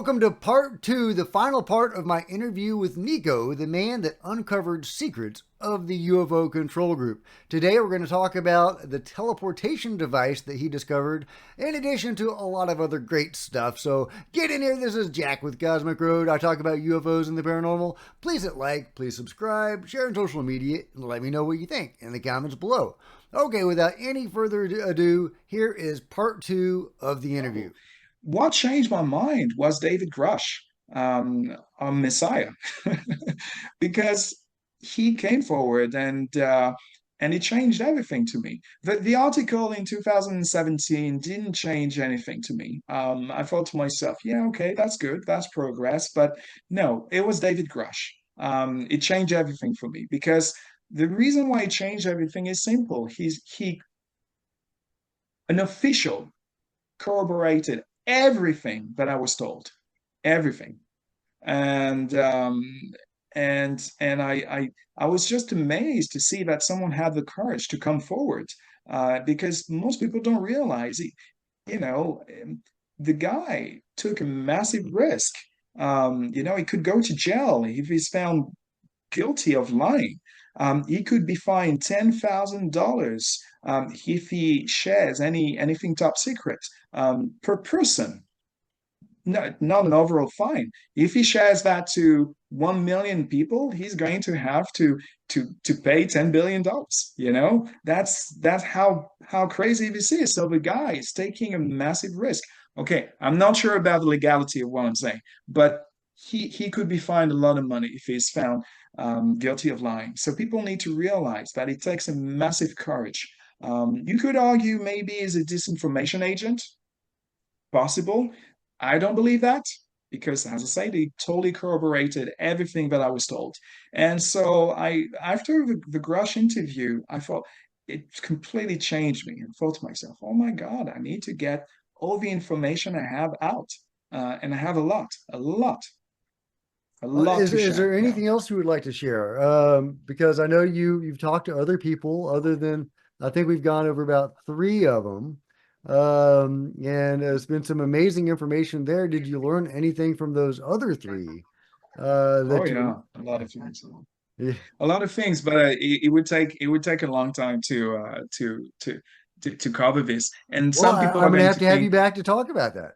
Welcome to part two, the final part of my interview with Nico, the man that uncovered secrets of the UFO control group. Today we're going to talk about the teleportation device that he discovered, in addition to a lot of other great stuff. So get in here. This is Jack with Cosmic Road. I talk about UFOs and the paranormal. Please hit like, please subscribe, share on social media, and let me know what you think in the comments below. Okay, without any further ado, here is part two of the interview. What changed my mind was David Grusch on Messiah, because he came forward and it changed everything to me. The article in 2017 didn't change anything to me. I thought to myself, yeah, okay, that's good, that's progress. But no, it was David Grusch. It changed everything for me because the reason why it changed everything is simple. He an official corroborated everything that I was told, everything, and I was just amazed to see that someone had the courage to come forward, because most people don't realize, you know, the guy took a massive risk. He could go to jail if he's found guilty of lying. He could be fined $10,000 if he shares anything top secret per person. No, not an overall fine. If he shares that to 1 million people, he's going to have to pay $10 billion. That's how crazy this is. So the guy is taking a massive risk. Okay, I'm not sure about the legality of what I'm saying, but he could be fined a lot of money if he's found guilty of lying. So people need to realize that it takes a massive courage. You could argue maybe he's a disinformation agent, possible. I don't believe that because, as I say, they totally corroborated everything that I was told. And so after the Grush interview, I thought it completely changed me and thought to myself, oh my God, I need to get all the information I have out. And I have a lot to Is share. there Yeah. anything else you would like to share? Because I know you've talked to other people other than I think we've gone over about three of them, and there's been some amazing information there. Did you learn anything from those other three? Oh That yeah, you, a lot of things. yeah. A lot of things, but it would take a long time to cover this. And Well, some people I'm are going to going have to to have you think, back to talk about that.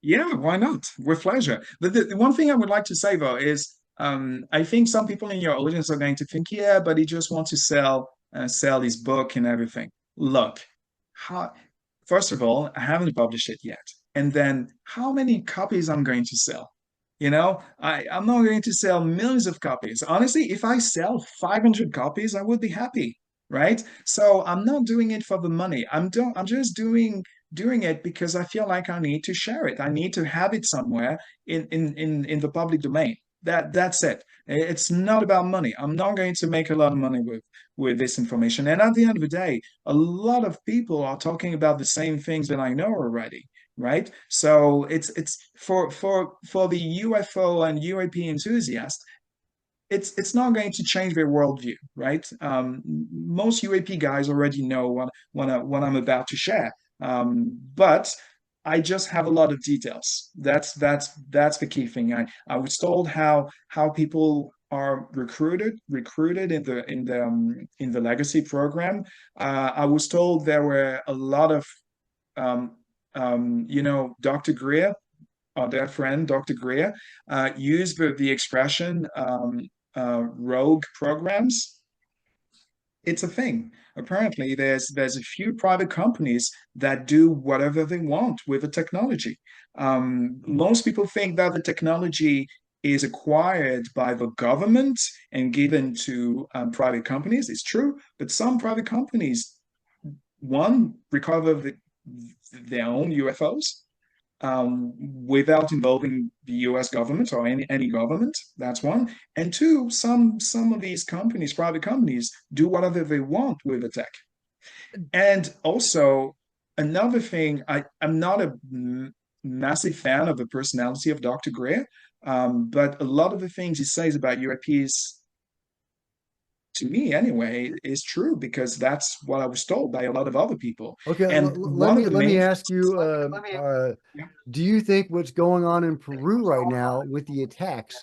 yeah, why not? With pleasure. The one thing I would like to say though is, I think some people in your audience are going to think, yeah, but he just wants to sell his book and everything. Look, how, first of all, I haven't published it yet. And then how many copies I'm going to sell? I'm not going to sell millions of copies. Honestly, if I sell 500 copies, I would be happy, right? So I'm not doing it for the money. I'm just doing it because I feel like I need to share it. I need to have it somewhere in the public domain. That's it. It's not about money. I'm not going to make a lot of money with this information. And at the end of the day, a lot of people are talking about the same things that I know already, right? So it's for the UFO and UAP enthusiast, it's not going to change their worldview, right? Most UAP guys already know what I'm about to share, but I just have a lot of details. That's the key thing. I was told how people are recruited in the legacy program. I was told there were a lot of um, Dr. Greer, our dear friend, Dr. Greer, used the expression rogue programs. It's a thing. Apparently, there's a few private companies that do whatever they want with the technology. Most people think that the technology is acquired by the government and given to private companies. It's true, but some private companies, one, recover their own UFOs without involving the US government or any government. That's one. And two, some of these companies, private companies, do whatever they want with the tech. And also, another thing, I'm not a massive fan of the personality of Dr. Greer, but a lot of the things he says about UAPs to me anyway, is true because that's what I was told by a lot of other people. Okay, And let one of me the let me main ask you. Do you think what's going on in Peru right now with the attacks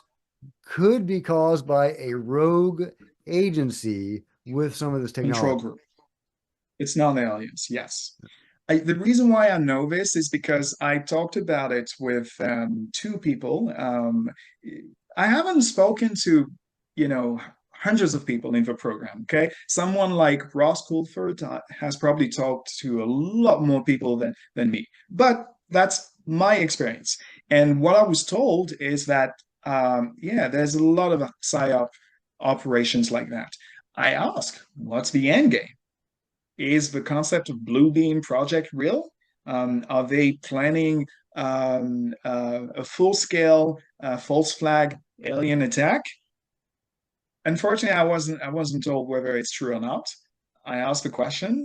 could be caused by a rogue agency with some of this control technology? group, it's non-aliens, yes. The reason why I know this is because I talked about it with two people. I haven't spoken to, you know, hundreds of people in the program. Okay, someone like Ross Coulthard has probably talked to a lot more people than me, but that's my experience. And what I was told is that, yeah, there's a lot of psyop operations like that. I ask, what's the end game? Is the concept of Blue Beam project real? Are they planning a full-scale false flag alien attack? Unfortunately, I wasn't told whether it's true or not. I asked the question,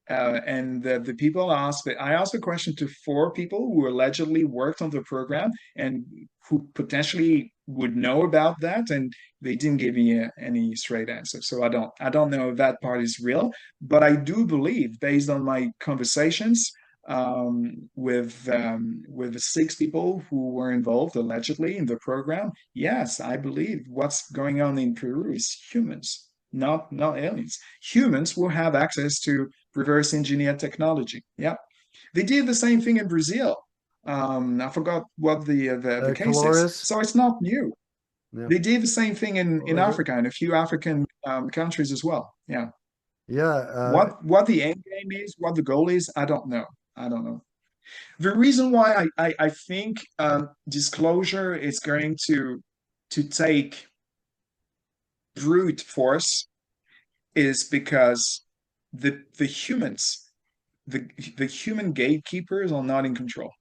and the people asked, I asked the question to four people who allegedly worked on the program and who potentially would know about that, and they didn't give me any straight answer. So I don't know if that part is real, but I do believe, based on my conversations with the six people who were involved allegedly in the program, yes, I believe what's going on in Peru is humans, not aliens. Humans will have access to reverse engineer technology. Yeah, they did the same thing in Brazil. I forgot what the case is. Colores? So it's not new. Yeah. They did the same thing in Was it? Africa and a few African countries as well. Yeah. Yeah. What the end game is, what the goal is, I don't know. I don't know. The reason why I think disclosure is going to take brute force is because the humans, the human gatekeepers are not in control.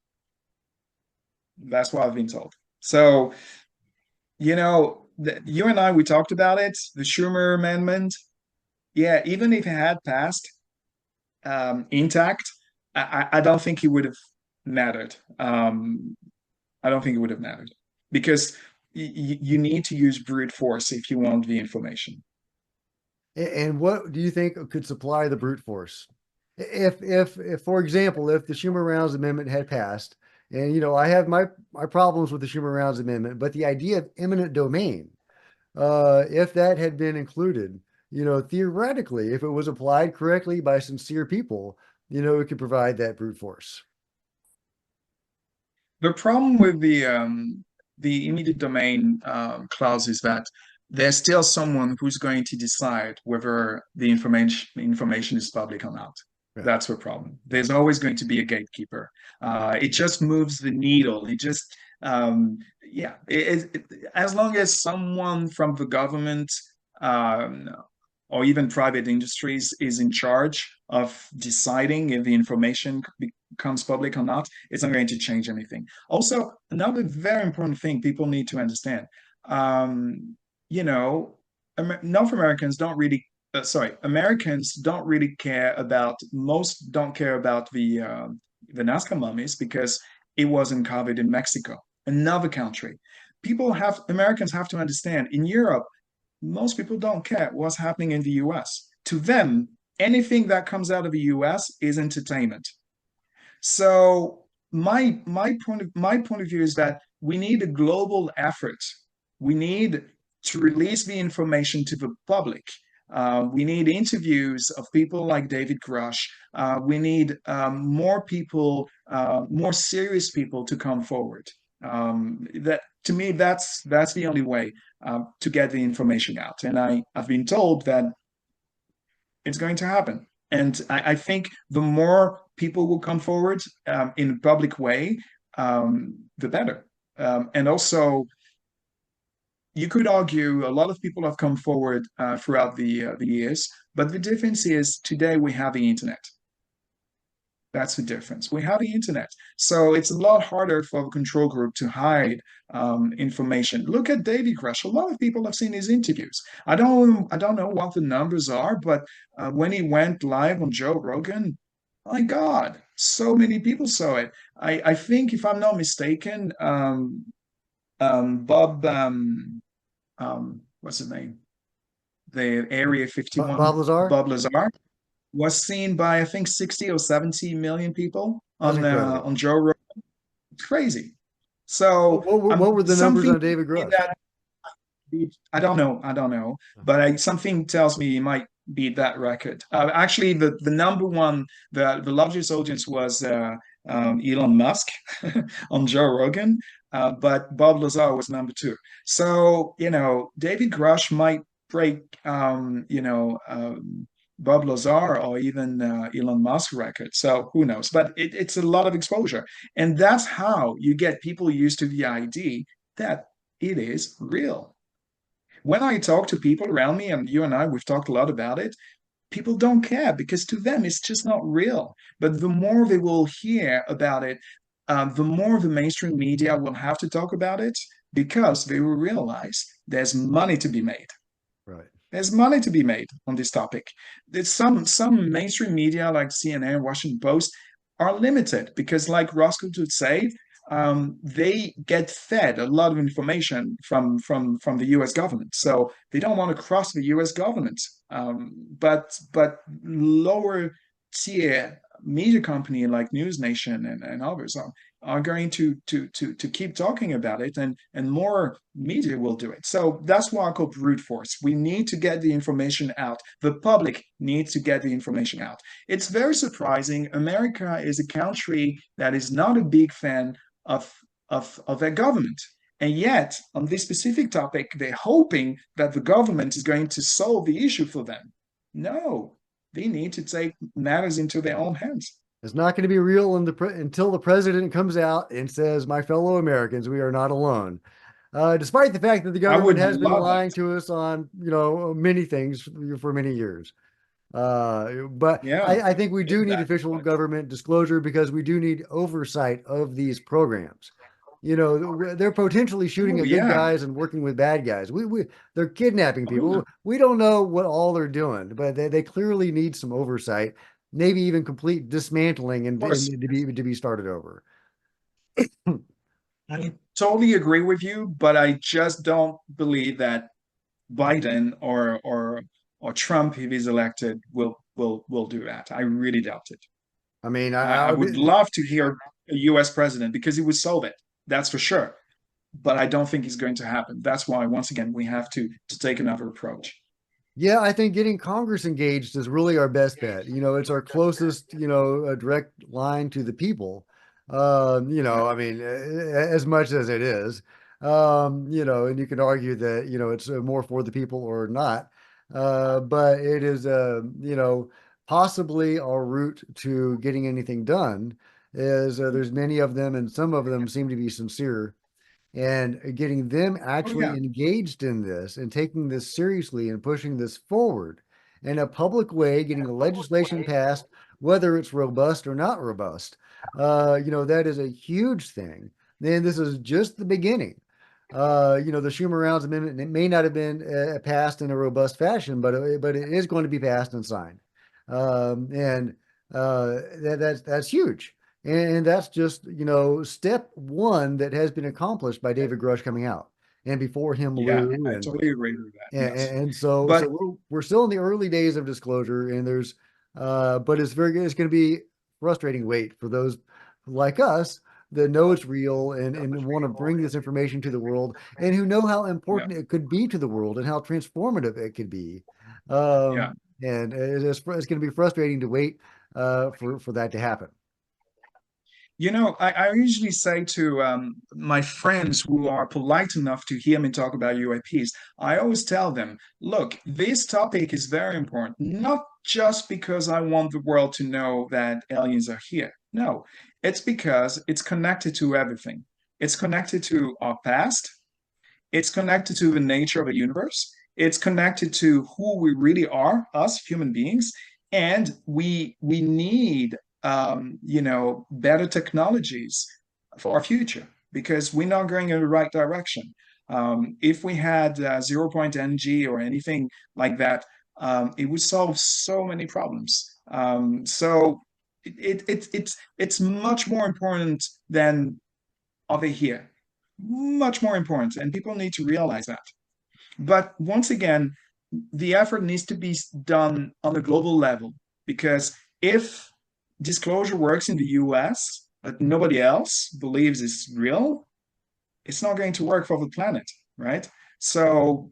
That's what I've been told. So, you and I, we talked about it, the Schumer Amendment. Yeah, even if it had passed intact, I don't think it would have mattered. I don't think it would have mattered because you need to use brute force if you want the information. And what do you think could supply the brute force? If, for example, if the Schumer Rounds Amendment had passed, and I have my problems with the Schumer Rounds Amendment, but the idea of eminent domain, if that had been included, theoretically, if it was applied correctly by sincere people, it could provide that brute force. The problem with the immediate domain clause is that there's still someone who's going to decide whether the information is public or not. Yeah. That's the problem. There's always going to be a gatekeeper. It just moves the needle. It just yeah. As long as someone from the government um, or even private industries is in charge of deciding if the information becomes public or not, it's not going to change anything. Also, another very important thing people need to understand, you know, North Americans don't really, sorry, Americans don't really care about, most don't care about the Nazca mummies because it was uncovered in Mexico, another country. Americans have to understand, in Europe, most people don't care what's happening in the US. To them, anything that comes out of the US is entertainment. So my point of view is that we need a global effort. We need to release the information to the public. We need interviews of people like David Grusch. We need more people, more serious people to come forward. That to me, that's the only way to get the information out. And I've been told that it's going to happen. And I think the more people will come forward in a public way, the better. And also, you could argue a lot of people have come forward throughout the years, but the difference is today we have the internet. That's the difference. We have the internet. So it's a lot harder for a control group to hide information. Look at David Grusch. A lot of people have seen his interviews. I don't know what the numbers are, but when he went live on Joe Rogan, my God, so many people saw it. I think, if I'm not mistaken, Bob, what's his name? the Area 51 Bob Lazar? Bob Lazar, was seen by I think 60 or 70 million people That's on incredible. Joe Rogan. It's crazy. So What were the numbers something on David Grusch? that I don't know, but something tells me he might beat that record. Actually, the number one, the largest audience was Elon Musk on Joe Rogan, but Bob Lazar was number two. So David Grush might break Bob Lazar or even Elon Musk record. So who knows? But it's a lot of exposure, and that's how you get people used to the idea that it is real. When I talk to people around me, and you and I, we've talked a lot about it, people don't care because to them it's just not real. But the more they will hear about it, the more the mainstream media will have to talk about it because they will realize there's money to be made. Right. There's money to be made on this topic. There's some mainstream media like CNN, Washington Post are limited because, like Roscoe would say, they get fed a lot of information from the U.S. government, so they don't want to cross the U.S. government. But lower tier media company like News Nation and others are going to keep talking about it, and more media will do it. So that's why I call brute force. We need to get the information out. The public needs to get the information out. It's very surprising. America is a country that is not a big fan of of their government. And yet, on this specific topic, they're hoping that the government is going to solve the issue for them. No, they need to take matters into their own hands. It's not going to be real until the president comes out and says, "My fellow Americans, we are not alone." Despite the fact that the I government would has been love that. lying to us on, many things for many years. But Yeah, I think we do need official exactly. government disclosure because we do need oversight of these programs. They're potentially shooting Oh, at good yeah, guys and working with bad guys. They're kidnapping oh, yeah. people. We don't know what all they're doing, but they clearly need some oversight, maybe even complete dismantling Of and course. to be started over. I totally agree with you, but I just don't believe that Biden or Trump, if he's elected, will do that. I really doubt it. I mean, I would love to hear a US president because he would solve it. That's for sure. But I don't think it's going to happen. That's why, once again, we have to take another approach. Yeah, I think getting Congress engaged is really our best bet. It's our closest, direct line to the people. Yeah, I mean, as much as it is, and you can argue that, it's more for the people or not. But it is, possibly our route to getting anything done is there's many of them, and some of them seem to be sincere and getting them oh actually yeah, engaged in this and taking this seriously and pushing this forward in a public way, getting the legislation passed, whether it's robust or not robust. That is a huge thing. And this is just the beginning. The Schumer-Rounds Amendment, it may not have been passed in a robust fashion, but it is going to be passed and signed. And that's huge. And that's just, step one that has been accomplished by David Grush coming out. And before him, yeah. Lou, I and totally agree with that. and, Yes, and so but we're still in the early days of disclosure, and but it's going to be frustrating wait for those like us that know it's real and want to bring this information to the world and who know how yeah, important it could be to the world and how transformative it could be. yeah. And it's going to be frustrating to wait for that to happen. I usually say to my friends who are polite enough to hear me talk about UAPs, I always tell them, look, this topic is very important, not just because I want the world to know that aliens are here. No, it's because it's connected to everything. It's connected to our past, it's connected to the nature of the universe, it's connected to who we really are, us human beings, and we need better technologies for our future because we're not going in the right direction. If we had 0.ng or anything like that, it would solve so many problems. So it's much more important than over here, much more important, and people need to realize that. But once again, the effort needs to be done on a global level, because if disclosure works in the US, but nobody else believes it's real, it's not going to work for the planet, right? So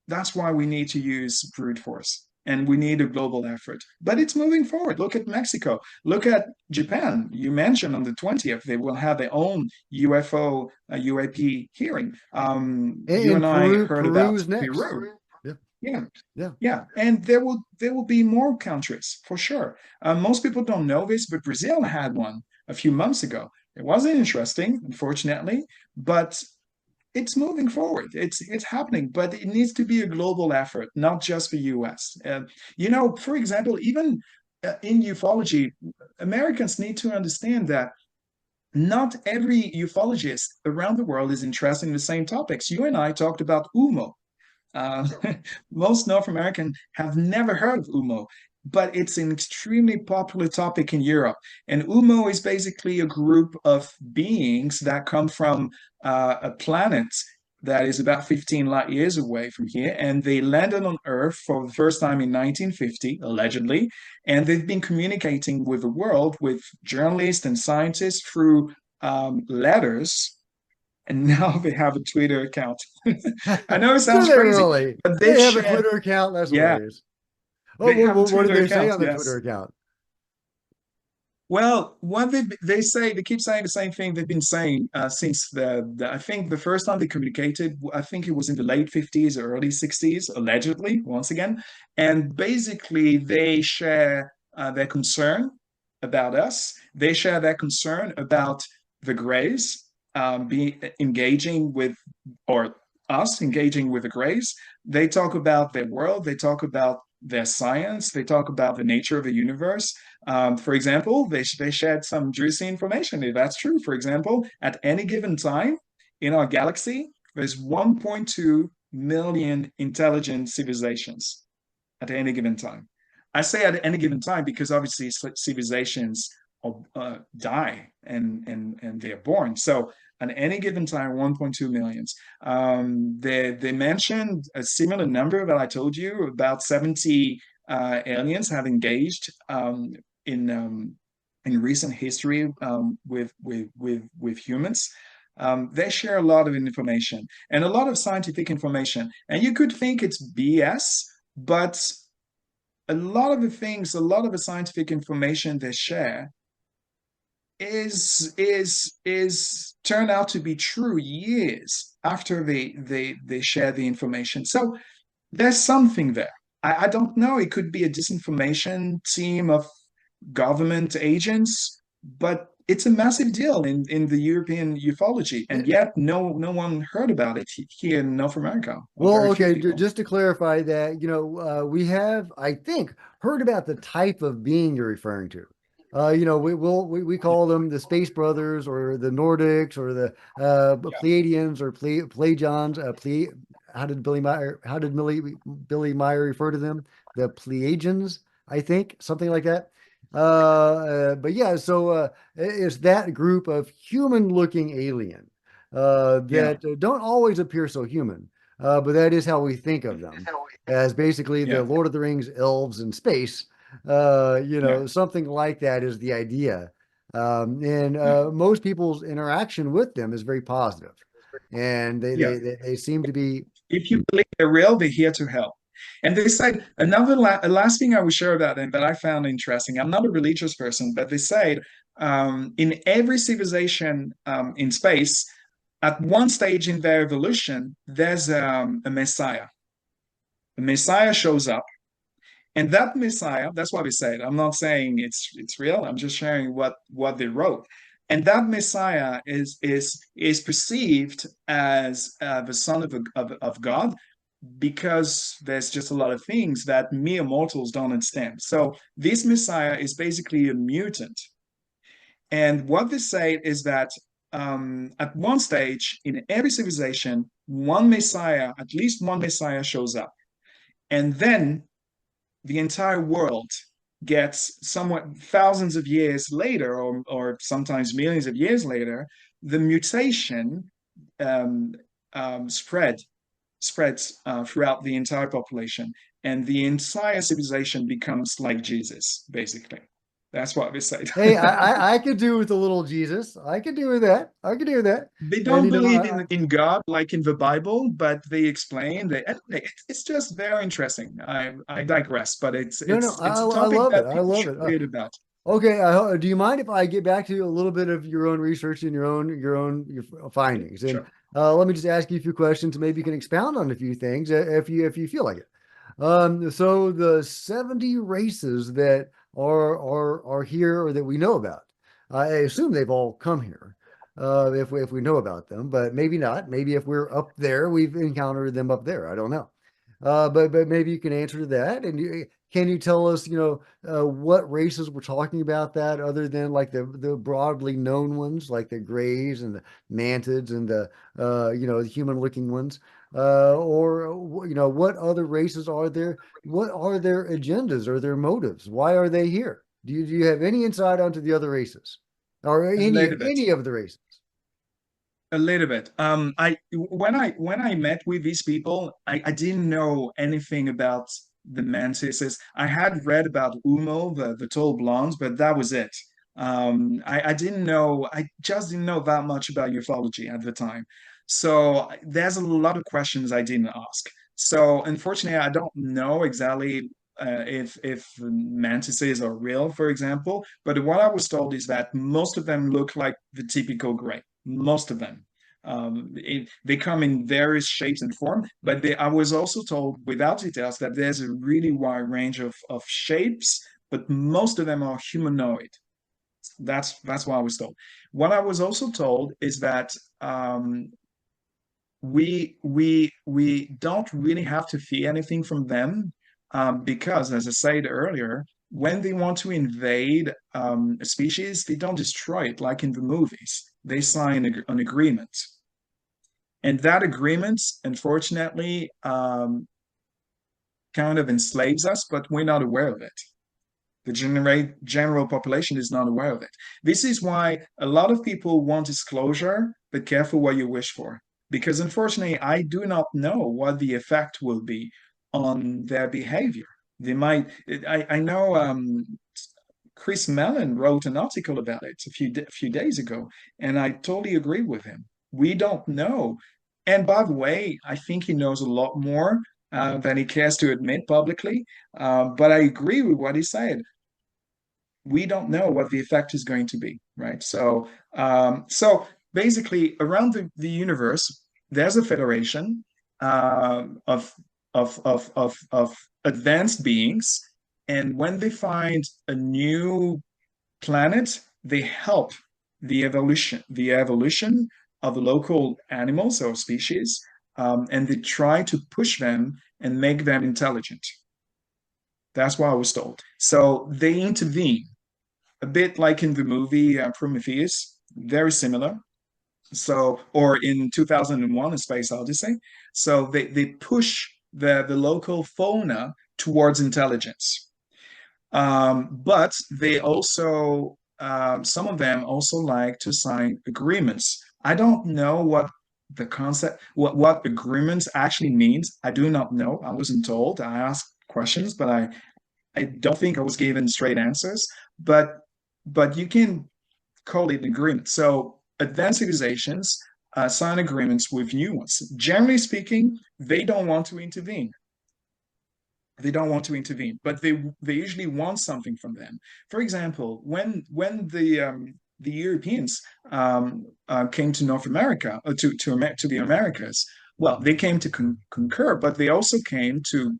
that's why we need to use brute force, and we need a global effort. But it's moving forward. Look at Mexico. Look at Japan. You mentioned on the 20th they will have their own UFO UAP hearing. You And and I Peru, heard about Peru's next. Peru. Yeah, Yeah, yeah. yeah, and there will be more countries for sure. Most people don't know this, but Brazil had one a few months ago. It wasn't interesting, unfortunately, but it's moving forward. It's happening, but it needs to be a global effort, not just the US. For example, even in ufology, Americans need to understand that not every ufologist around the world is interested in the same topics. You and I talked about Ummo. Uh, Most North American have never heard of Ummo, but it's an extremely popular topic in Europe. And Ummo is basically a group of beings that come from a planet that is about 15 light years away from here, and they landed on Earth for the first time in 1950, allegedly, and they've been communicating with the world, with journalists and scientists through letters, and now they have a Twitter account. I know it Do sounds they crazy, really? but they've They have a shared, Twitter account? That's yeah, hilarious. Oh, they have a what do Twitter they say account, on the Twitter yes. account? Well, what they say, they keep saying the same thing they've been saying since I think the first time they communicated, I think it was in the late 50s or early 60s, allegedly, once again. And basically, they share their concern about us. They share their concern about the Greys be engaging with, or us engaging with the Greys. They talk about their world. They talk about their science. They talk about the nature of the universe. For example, they shared some juicy information. If that's true, for example, at any given time in our galaxy, there's 1.2 million intelligent civilizations at any given time. I say at any given time because obviously civilizations die and they're born. So at any given time, 1.2 millions. They mentioned a similar number that I told you, about 70 aliens have engaged in um, in recent history with humans. They share a lot of information and a lot of scientific information, and you could think it's BS, but a lot of the scientific information they share is turned out to be true years after they share the information. So there's something there. I don't know. It could be a disinformation team of government agents, but it's a massive deal in the European ufology, and yet no one heard about it here in North America, or Well, very few okay, people. just to clarify that, we have, I think, heard about the type of being you're referring to. We call them the Space Brothers or the Nordics or the Yeah, Pleiadians or Pleiadians. How did Billy Meyer refer to them? The Pleiadians, I think, something like that. But yeah, so it's that group of human-looking alien yeah, that don't always appear so human. But that is how we think of them, as basically the yeah, Lord of the Rings elves in space. yeah, Something like that is the idea. And yeah. most people's interaction with them is very positive, and Yeah. they seem to be. If you believe they're real, they're here to help. And they said another last thing I will share about them that I found interesting. I'm not a religious person, but they said in every civilization in space, at one stage in their evolution, there's a messiah. The messiah shows up, and that messiah, that's what we said. I'm not saying it's real. I'm just sharing what they wrote. And that messiah is perceived as the son of God, because there's just a lot of things that mere mortals don't understand. So this Messiah is basically a mutant. And what they say is that at one stage in every civilization, one Messiah, at least one Messiah shows up. And then the entire world gets somewhat thousands of years later, or sometimes millions of years later, the mutation um, spread, spreads throughout the entire population, and the entire civilization becomes like Jesus, basically. That's what we say. Hey, I could do with a little Jesus. I could do with that. I could do with that. They And don't believe in God like in the Bible, but they explain that it's just very interesting. I digress, but it's no, no, it's it's a I topic love it. that I people love should it. read about. Okay, do you mind if I get back to a little bit of your own research and your findings? And Sure. let me just ask you a few questions. Maybe you can expound on a few things if you feel like it. So the 70 races that are here or that we know about, I assume they've all come here. If we know about them, but maybe not. Maybe if we're up there, we've encountered them up there. I don't know. But maybe you can answer that. And can you tell us, what races we're talking about that other than like the broadly known ones, like the grays and the mantids and the human looking ones? Or what other races are there? What are their agendas or their motives? Why are they here? Do you have any insight onto the other races or A any little bit. any of the races? A little bit. I when I met with these people, I didn't know anything about the mantises. I had read about Ummo, the tall blondes, but that was it. I didn't know. I just didn't know that much about ufology at the time. So there's a lot of questions I didn't ask. So unfortunately, I don't know exactly if mantises are real, for example. But what I was told is that most of them look like the typical gray, most of them. They come in various shapes and form, but I was also told without details that there's a really wide range of shapes, but most of them are humanoid. That's what I was told. What I was also told is that we don't really have to fear anything from them, because, as I said earlier, when they want to invade a species, they don't destroy it like in the movies. They sign an agreement, and that agreement, unfortunately, kind of enslaves us, but we're not aware of it. The general population is not aware of it. This is why a lot of people want disclosure, but careful what you wish for. Because unfortunately, I do not know what the effect will be on their behavior. They might, I know Chris Mellon wrote an article about it a few days ago, and I totally agree with him. We don't know. And by the way, I think he knows a lot more than he cares to admit publicly. But I agree with what he said. We don't know what the effect is going to be, right? So basically, around the universe, there's a federation of of advanced beings, and when they find a new planet, they help the evolution of the local animals or species, and they try to push them and make them intelligent. That's what I was told. So they intervene a bit like in the movie Prometheus, very similar. So, or in 2001, A Space Odyssey. So they push the local fauna towards intelligence. But they also, some of them also like to sign agreements. I don't know what the concept, what agreements actually means. I do not know. I wasn't told. I asked questions, but I don't think I was given straight answers. But you can call it agreement. So advanced civilizations sign agreements with new ones. Generally speaking, they don't want to intervene. They don't want to intervene, but they usually want something from them. For example, when the Europeans came to North America, to the Americas. Well, they came to concur, but they also came to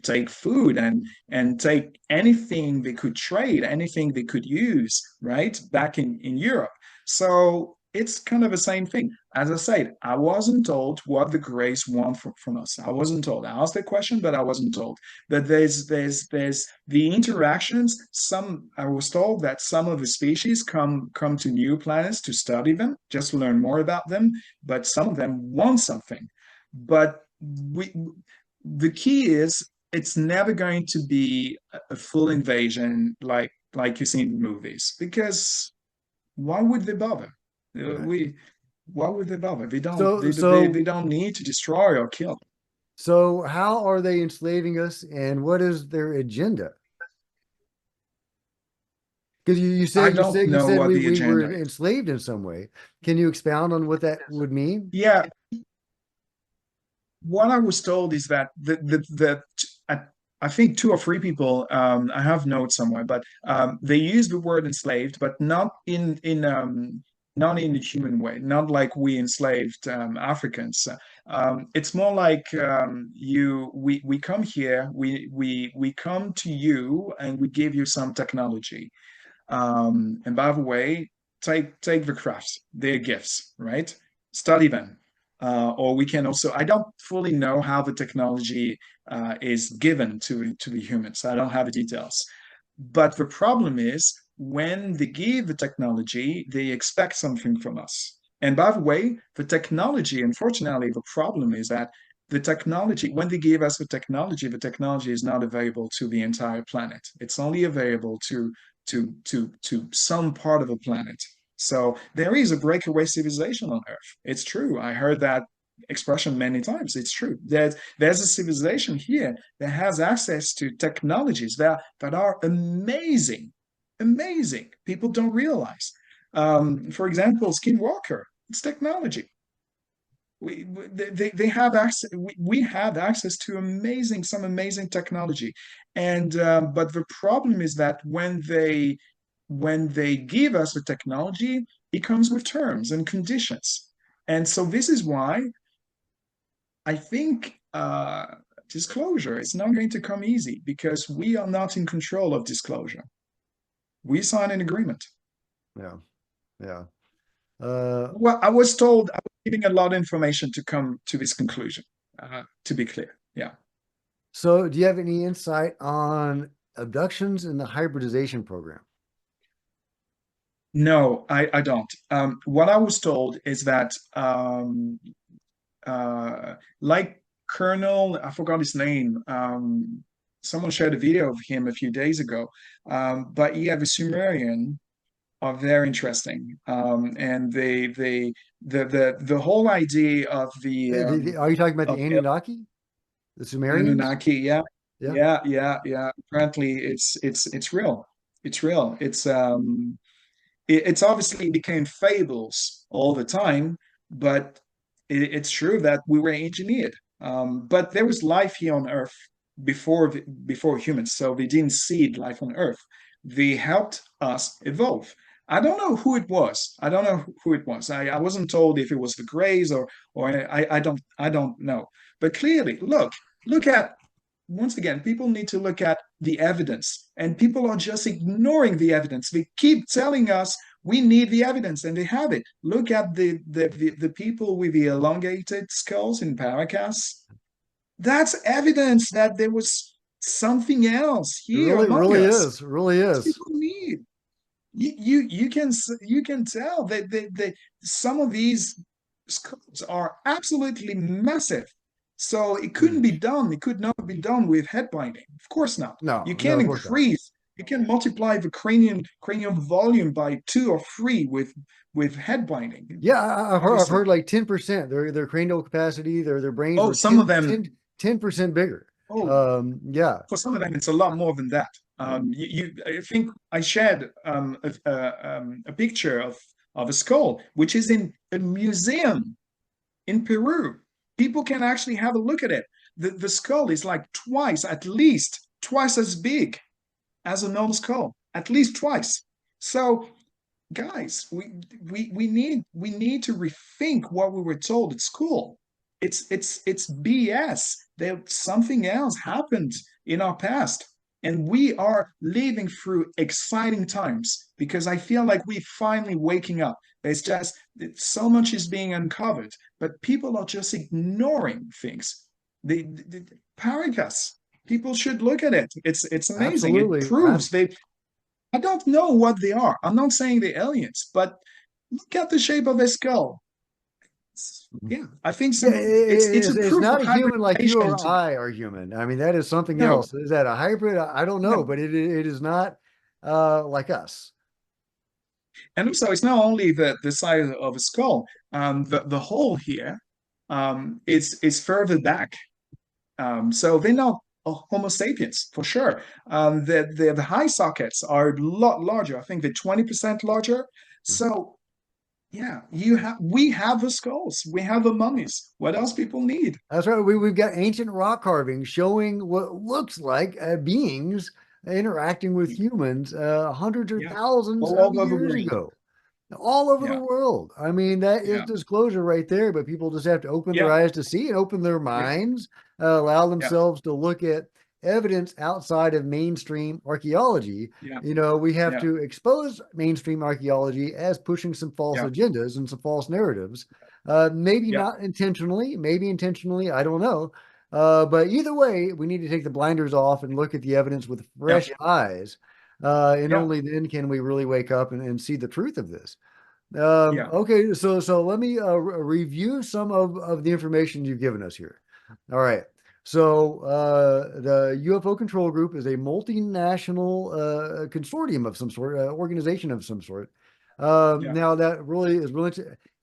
take food and take anything they could trade, anything they could use, right, back in Europe. So it's kind of the same thing. As I said, I wasn't told what the Greys want from us. I wasn't told. I asked the question, but I wasn't told. But there's the interactions. Some I was told that some of the species come to new planets to study them, just to learn more about them. But some of them want something. But we, the key is it's never going to be a full invasion like you see in movies, because why would they bother? Right. We Why would they bother? So so They don't need to destroy or kill. so how are they enslaving us, and what is their agenda? Because you I said you don't said you know said what the we were agenda is. enslaved in some way. Can you expound on what that would mean? Yeah, what I was told is that I, I think two or three people, I have notes somewhere, but they use the word enslaved, but not in the human way, not like we enslaved Africans. It's more like we come here, we come to you and we give you some technology. And by the way, take the crafts, they're gifts, right? Study them. Or we can also, I don't fully know how the technology is given to the humans. I don't have the details. But the problem is when they give the technology, they expect something from us. And by the way, the technology, unfortunately, the problem is that the technology, when they give us the technology is not available to the entire planet. It's only available to some part of the planet. So there is a breakaway civilization on Earth. It's true. I heard that expression many times. It's true. There's a civilization here that has access to technologies that are amazing, amazing. People don't realize. For example, Skinwalker. It's technology. They have access. We have access to some amazing technology, and but the problem is that when they give us the technology, it comes with terms and conditions, and so this is why I think disclosure is not going to come easy because we are not in control of disclosure. We sign an agreement. Yeah, yeah. Uh, Well, I was told I was giving a lot of information to come to this conclusion. To be clear, yeah. so do you have any insight on abductions in the hybridization program? No, I don't. What I was told is that like Colonel, I forgot his name. Someone shared a video of him a few days ago. But yeah, the Sumerian are very interesting. And the whole idea Are you talking about the of Anunnaki, the Sumerians? Anunnaki, yeah, Yeah. yeah. Apparently, it's real. It's real. It's obviously became fables all the time, but it's true that we were engineered. But there was life here on Earth before humans, so they didn't seed life on Earth. They helped us evolve. I don't know who it was. I don't know who it was. I wasn't told if it was the Greys or I don't know. But clearly, look at once again, people need to look at the evidence, and people are just ignoring the evidence. They keep telling us we need the evidence, and they have it. Look at the people with the elongated skulls in Paracas. That's evidence that there was something else It here really, among really us. is. Really That's is. people need. You can tell that some of these scopes are absolutely massive. So it couldn't be Huge. done. It could not be done with head binding. Of course not. No, You no, can of course not. increase. You can multiply the cranium volume by 2 or 3 with head binding. Yeah, I've Obviously. heard like 10%. Their cranial capacity, their brains Oh, were some of them. 10% bigger. Oh, Yeah. for some of them, it's a lot more than that. I think I shared a picture of a skull, which is in a museum in Peru. People can actually have a look at it. The skull is like at least twice as big as a normal skull, at least twice. So, guys, we need to rethink what we were told at school. It's BS. There something else happened in our past. And we are living through exciting times because I feel like we're finally waking up. It's just so much is being uncovered, but people are just ignoring things. The Paracas, people should look at it. It's amazing. It Absolutely. proves I don't know what they are. I'm not saying they're aliens, but look at the shape of their skull. Yeah, I think Yeah, it's a it's proof of not a human like you hybridization or to me. I are human. I mean, that is something No, else. Is that a hybrid? I don't know, no. but it is not like us. And also, it's not only the size of a skull. The hole here is further back. So they're not Homo sapiens for sure. The high sockets are a lot larger. I think they're 20% larger. So yeah, we have the skulls, we have the mummies. What else people need? That's right. We've got ancient rock carvings showing what looks like beings interacting with humans hundreds or Yeah, thousands all of over the years world. ago, all over the Yeah, world. I mean, that is yeah, disclosure right there, but people just have to open their yeah, eyes to see and open their yeah, minds, allow yeah, themselves to look at evidence outside of mainstream archaeology. yeah, We have yeah, to expose mainstream archaeology as pushing some false yeah, agendas and some false narratives. Maybe yeah, not intentionally, maybe intentionally, I don't know. But either way, we need to take the blinders off and look at the evidence with yeah, fresh eyes. And yeah, only then can we really wake up and see the truth of this. yeah, Okay, so let me review some of the information you've given us here. All right. So the UFO Control Group is a multinational consortium of some sort, organization of some sort. yeah, Now that really is really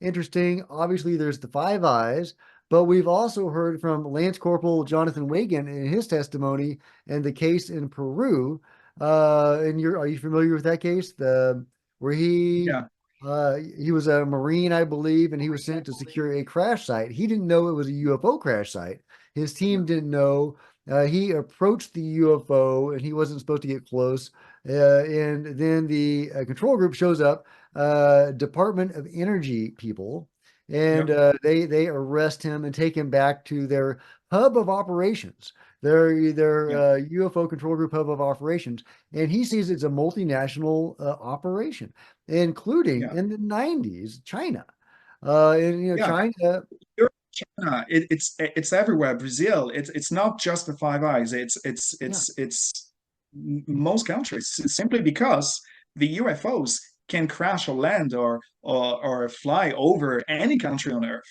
interesting. Obviously, there's the Five Eyes, but we've also heard from Lance Corporal Jonathan Wagan in his testimony and the case in Peru. And are you familiar with that case? The where yeah, he was a Marine, I believe, and he was sent to secure a crash site. He didn't know it was a UFO crash site. His yeah, team didn't know. He approached the UFO and he wasn't supposed to get close. And then the control group shows up, Department of Energy people, yeah, and they arrest him and take him back to their hub of operations. Their yeah, UFO control group hub of operations, and he sees it's a multinational operation including yeah, in the 90s, China. And yeah. China, Europe, China, it's everywhere. Brazil, it's not just the Five Eyes. yeah, It's most countries simply because the UFOs can crash or land or fly over any country on Earth.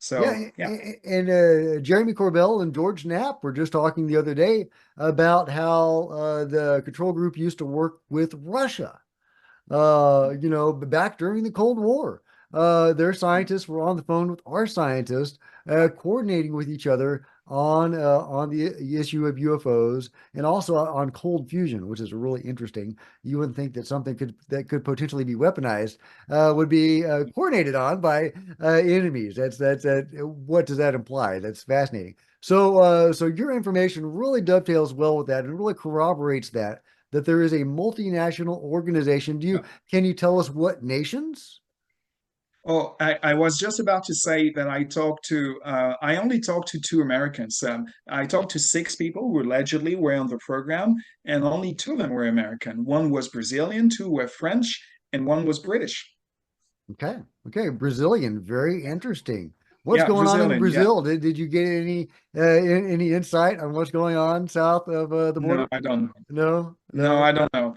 So yeah, yeah, and Jeremy Corbell and George Knapp were just talking the other day about how the control group used to work with Russia. Back during the Cold War. Their yeah, scientists were on the phone with our scientists, coordinating with each other on the issue of UFOs and also on cold fusion, which is really interesting. You wouldn't think that something that could potentially be weaponized would be coordinated on by enemies. That's what does that imply? That's fascinating. So your information really dovetails well with that and really corroborates that there is a multinational organization. yeah. Can you tell us what nations? Oh, I was just about to say that I only talked to two Americans. I talked to six people who allegedly were on the program, and only two of them were American. One was Brazilian, two were French, and one was British. Okay, okay, Brazilian, very interesting. What's Yeah, going on in Brazilian. Yeah. Brazil? Did you get any insight on what's going on south of the No, border? I don't. No, No, no. I don't know.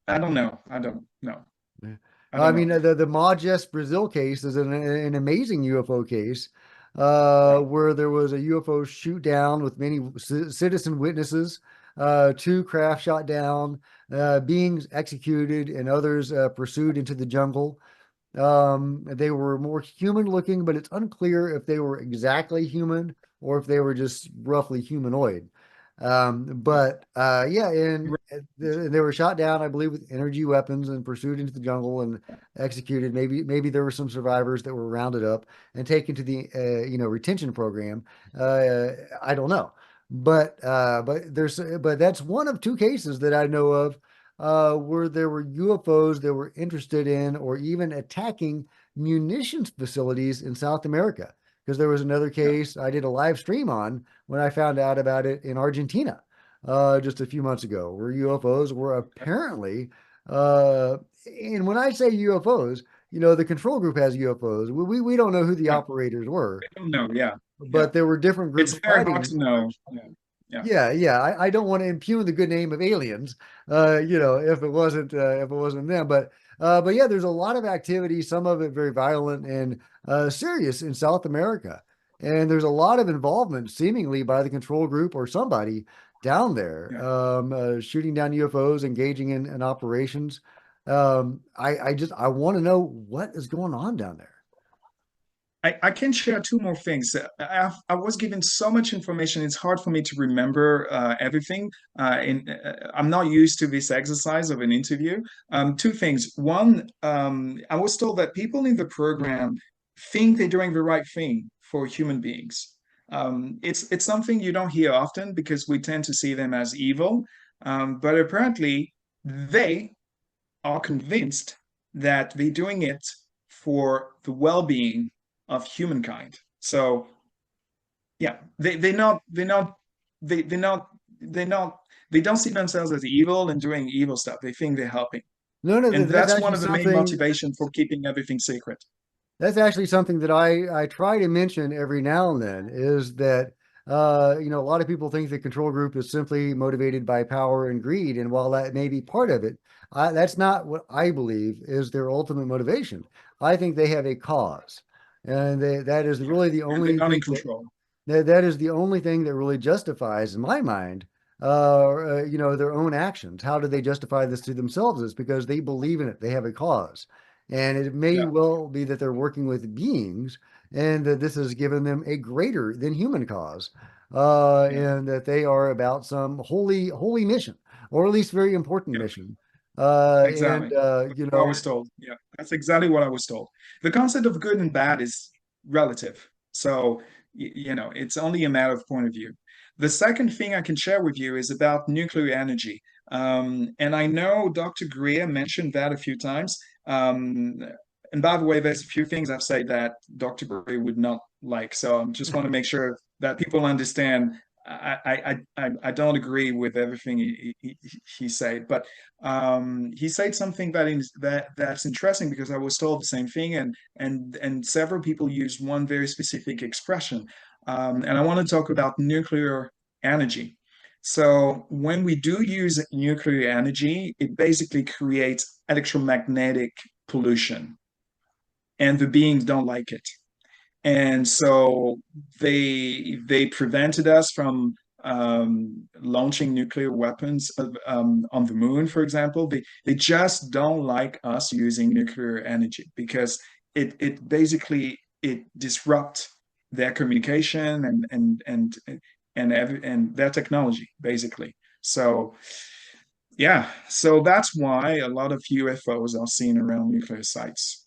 I don't know. I don't know. Yeah. I I don't mean, know. the Majes Brazil case is an amazing UFO case Yeah, where there was a UFO shoot down with many citizen witnesses, two craft shot down, beings executed, and others pursued into the jungle. They were more human looking, but it's unclear if they were exactly human or if they were just roughly humanoid. yeah. Yeah, and they were shot down, I believe, with energy weapons and pursued into the jungle and executed. Maybe there were some survivors that were rounded up and taken to the retention program. I don't know, but that's one of two cases that I know of where there were UFOs that were interested in or even attacking munitions facilities in South America. Because there was another Yeah. case I did a live stream on when I found out about it in Argentina just a few months ago, where UFOs were apparently, uh, and when I say UFOs, the control group has UFOs. We don't know who the Yeah. operators were, I don't know. Yeah. Yeah. but there were different groups It's very hard fighting. to know. Yeah. Yeah. Yeah, yeah. I don't want to impugn the good name of aliens, if it wasn't them. But yeah, there's a lot of activity, some of it very violent and serious in South America. And there's a lot of involvement, seemingly by the control group or somebody down there, Yeah. shooting down UFOs, engaging in operations. I want to know what is going on down there. I can share two more things. I was given so much information, it's hard for me to remember everything. I'm not used to this exercise of an interview. Two things. One, I was told that people in the program think they're doing the right thing for human beings. It's something you don't hear often because we tend to see them as evil. But apparently, they are convinced that they're doing it for the well-being of humankind. So yeah, they're not they're not they don't see themselves as evil and doing evil stuff. They think they're helping. No, no, And that's that's one actually of the main something. motivations for keeping everything secret. That's actually something that I try to mention every now and then is that a lot of people think the control group is simply motivated by power and greed, and while that may be part of it, that's not what I believe is their ultimate motivation. I think they have a cause, and that is Yeah. really the And they're only not in thing control. that is the only thing that really justifies, in my mind, their own actions. How do they justify this to themselves? It's because they believe in it. They have a cause. And it may Yeah, well be that they're working with beings and that this has given them a greater than human cause, yeah, and that they are about some holy mission, or at least very important yeah. mission. Exactly. That's what I was told. Yeah, that's exactly what I was told. The concept of good and bad is relative. So, it's only a matter of point of view. The second thing I can share with you is about nuclear energy. And I know Dr. Greer mentioned that a few times. And by the way, there's a few things I've said that Dr. Greer would not like. So I just want to make sure that people understand I don't agree with everything he said, but he said something that's interesting because I was told the same thing, and several people use one very specific expression, and I want to talk about nuclear energy. So when we do use nuclear energy, it basically creates electromagnetic pollution, and the beings don't like it. And so they prevented us from launching nuclear weapons on the moon, for example. They just don't like us using nuclear energy because it basically it disrupts their communication and their technology basically. So yeah, so that's why a lot of UFOs are seen around nuclear sites.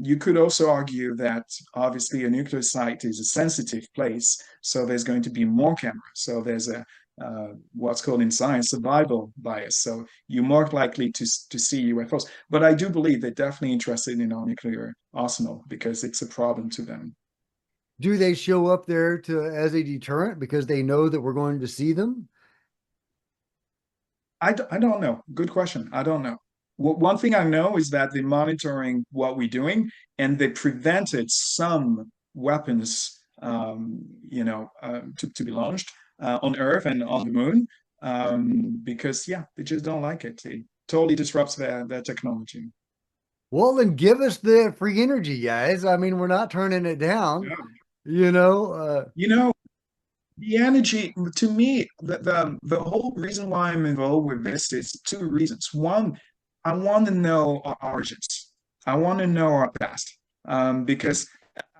You could also argue that obviously a nuclear site is a sensitive place, so there's going to be more cameras. So there's a what's called in science survival bias. So you're more likely to see UFOs. But I do believe they're definitely interested in our nuclear arsenal because it's a problem to them. Do they show up there to as a deterrent because they know that we're going to see them? I don't know. Good question. I don't know. One thing I know is that they're monitoring what we're doing and they prevented some weapons, to be launched on Earth and on the moon because, yeah, they just don't like it. It totally disrupts their technology. Well, then give us the free energy, guys. I mean, we're not turning it down, Yeah. you know. Uh, You know, the energy, to me, the whole reason why I'm involved with this is two reasons. One, I want to know our origins. I want to know our past. Because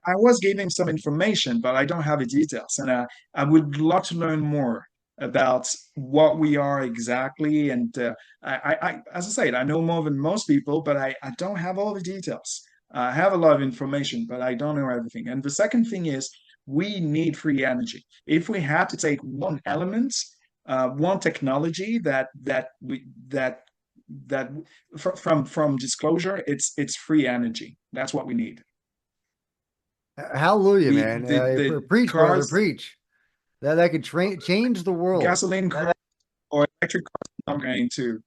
I was giving some information, but I don't have the details. And I would love to learn more about what we are exactly. And as I said, I know more than most people, but I don't have all the details. I have a lot of information, but I don't know everything. And the second thing is, we need free energy. If we had to take one element, one technology that from disclosure, it's free energy. That's what we need. Hallelujah, We man. the Preach, brother, cars, preach. That could change the world. gasoline cars or electric cars are not going to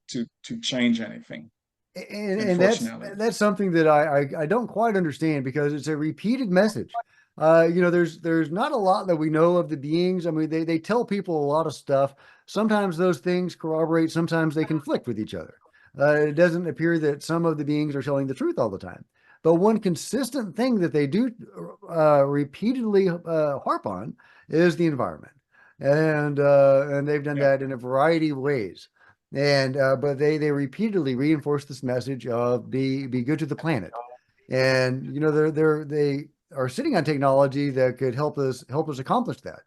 change anything, And unfortunately. that's something that I don't quite understand because it's a repeated message. There's not a lot that we know of the beings. I mean, they tell people a lot of stuff. Sometimes those things corroborate, sometimes they conflict with each other. It doesn't appear that some of the beings are telling the truth all the time. But one consistent thing that they do repeatedly harp on is the environment, and they've done Yeah, that in a variety of ways. and but they repeatedly reinforce this message of be good to the planet, and they are sitting on technology that could help us accomplish that.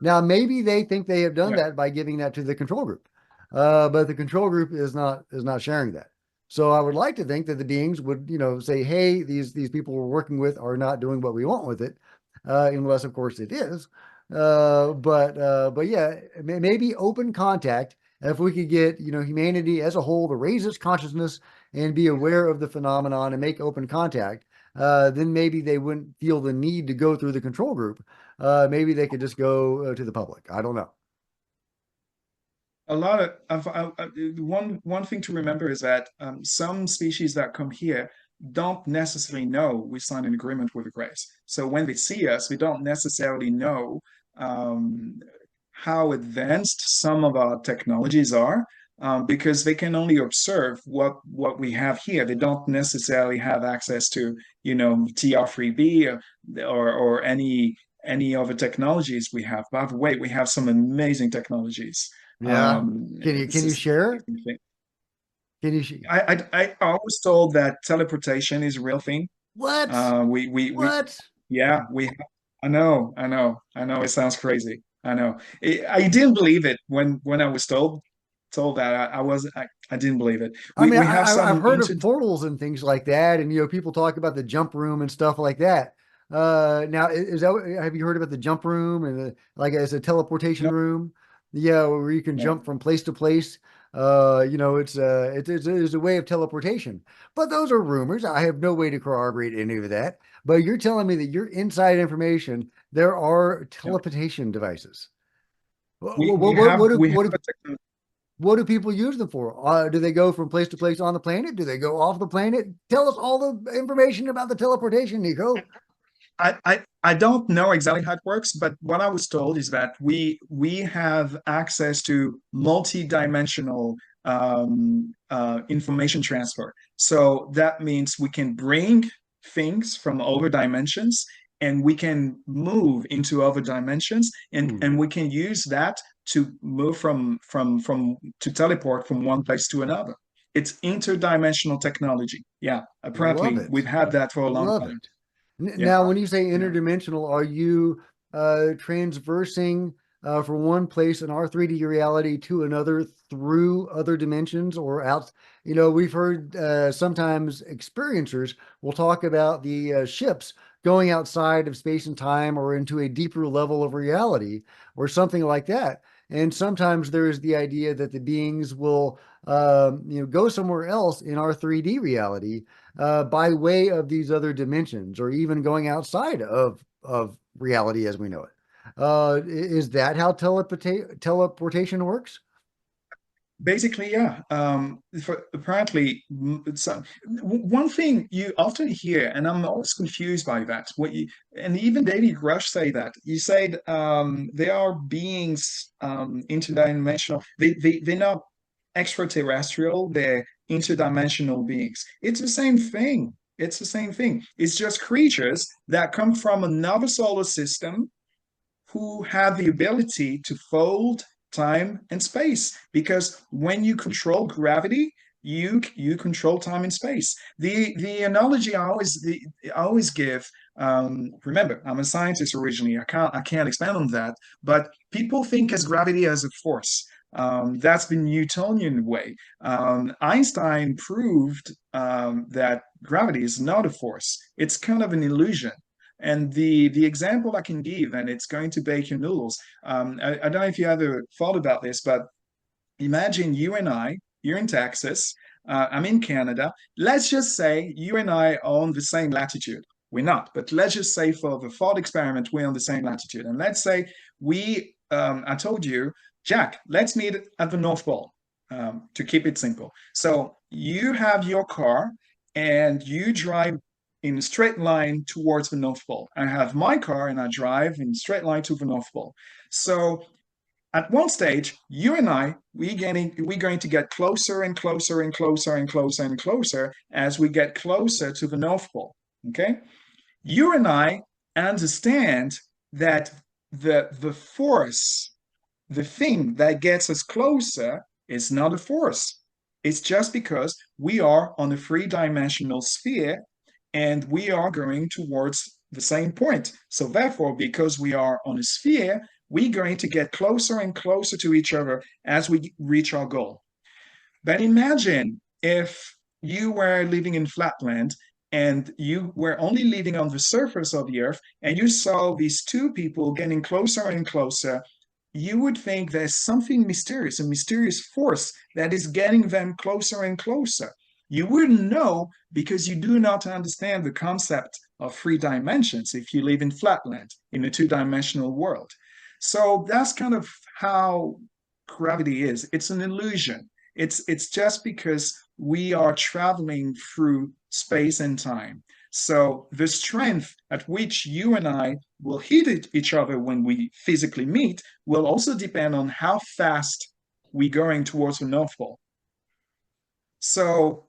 Now maybe they think they have done Yeah. that by giving that to the control group, but the control group is not sharing that. So I would like to think that the beings would say, hey, these people we're working with are not doing what we want with it, unless of course it is. But yeah, maybe open contact. If we could get humanity as a whole to raise its consciousness and be aware of the phenomenon and make open contact, then maybe they wouldn't feel the need to go through the control group. Maybe they could just go to the public. I don't know. A lot of one thing to remember is that some species that come here don't necessarily know we signed an agreement with the grace. So when they see us, they don't necessarily know um, how advanced some of our technologies are, because they can only observe what we have here. They don't necessarily have access to, TR3B or any other technologies we have. By the way, we have some amazing technologies. Yeah. Can you This is an share? amazing thing. Can you I was told that teleportation is a real thing. what? We What? yeah, I know. It sounds crazy. I know. I didn't believe it when I was told that. I didn't believe it. I mean, We have I've some heard inter of portals and things like that, and people talk about the jump room and stuff like that. Now, is that have you heard about the jump room and like it's a teleportation no, room? Yeah, where you can no. jump from place to place. It's a way of teleportation, but those are rumors. I have no way to corroborate any of that. But you're telling me that your inside information, there are No. teleportation devices. What We what we what have what do, we have what a do technology. what do people use them for? Do they go from place to place on the planet? Do they go off the planet? Tell us all the information about the teleportation, Nico. I don't know exactly how it works, but what I was told is that we have access to multi-dimensional information transfer. So that means we can bring things from other dimensions and we can move into other dimensions Hmm, and we can use that to move from to teleport from one place to another. It's interdimensional technology. Yeah, love apparently we've it. had that for a long Love time. it. Yeah. Now, when you say Yeah. interdimensional, are you transversing from one place in our 3D reality to another through other dimensions or out? We've heard sometimes experiencers will talk about the ships going outside of space and time or into a deeper level of reality or something like that. And sometimes there is the idea that the beings will, go somewhere else in our 3D reality by way of these other dimensions, or even going outside of reality as we know it. Is that how teleportation works? Basically, yeah. Apparently, one thing you often hear, and I'm always confused by that. And even David Grusch say that. You said they are beings interdimensional. They're not extraterrestrial. They're interdimensional beings. It's the same thing. It's the same thing. It's just creatures that come from another solar system who have the ability to fold time and space, because when you control gravity, you control time and space. The analogy I always give, remember, I'm a scientist originally. I can't expand on that, but people think as gravity as a force. That's the Newtonian way. Einstein proved that gravity is not a force. It's kind of an illusion. And the example I can give, and it's going to bake your noodles. I don't know if you ever thought about this, but imagine you and I, you're in Texas, I'm in Canada. Let's just say you and I are on the same latitude. We're not, but let's just say for the thought experiment, we're on the same latitude. And let's say I told you, Jack, let's meet at the North Pole, to keep it simple. So you have your car and you drive in a straight line towards the North Pole. I have my car and I drive in a straight line to the North Pole. So at one stage, you and I, we're going to get closer and closer and closer and closer and closer as we get closer to the North Pole. Okay? You and I understand that the force, the thing that gets us closer It's not a force. It's just because we are on a three-dimensional sphere and we are going towards the same point. So therefore, because we are on a sphere, we're going to get closer and closer to each other as we reach our goal. But imagine if you were living in flatland and you were only living on the surface of the earth and you saw these two people getting closer and closer. You would think there's something mysterious, a mysterious force that is getting them closer and closer. You wouldn't know because you do not understand the concept of three dimensions if you live in flatland, in a two-dimensional world. So that's kind of how gravity is. It's an illusion. It's just because we are traveling through space and time. So the strength at which you and I will hit each other when we physically meet will also depend on how fast we're going towards the North Pole. So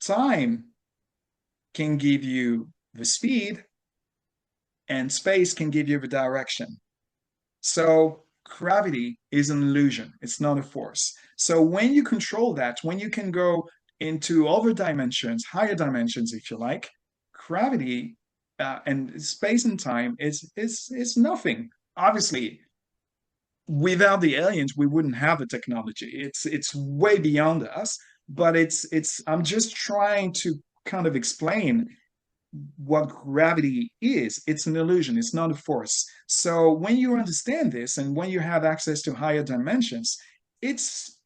time can give you the speed and space can give you the direction. So gravity is an illusion. It's not a force. So when you control that, when you can go into other dimensions, higher dimensions, if you like, gravity and space and time is nothing. Obviously, without the aliens, we wouldn't have the technology. It's way beyond us. But it's. I'm just trying to kind of explain what gravity is. It's an illusion, it's not a force. So when you understand this and when you have access to higher dimensions, it's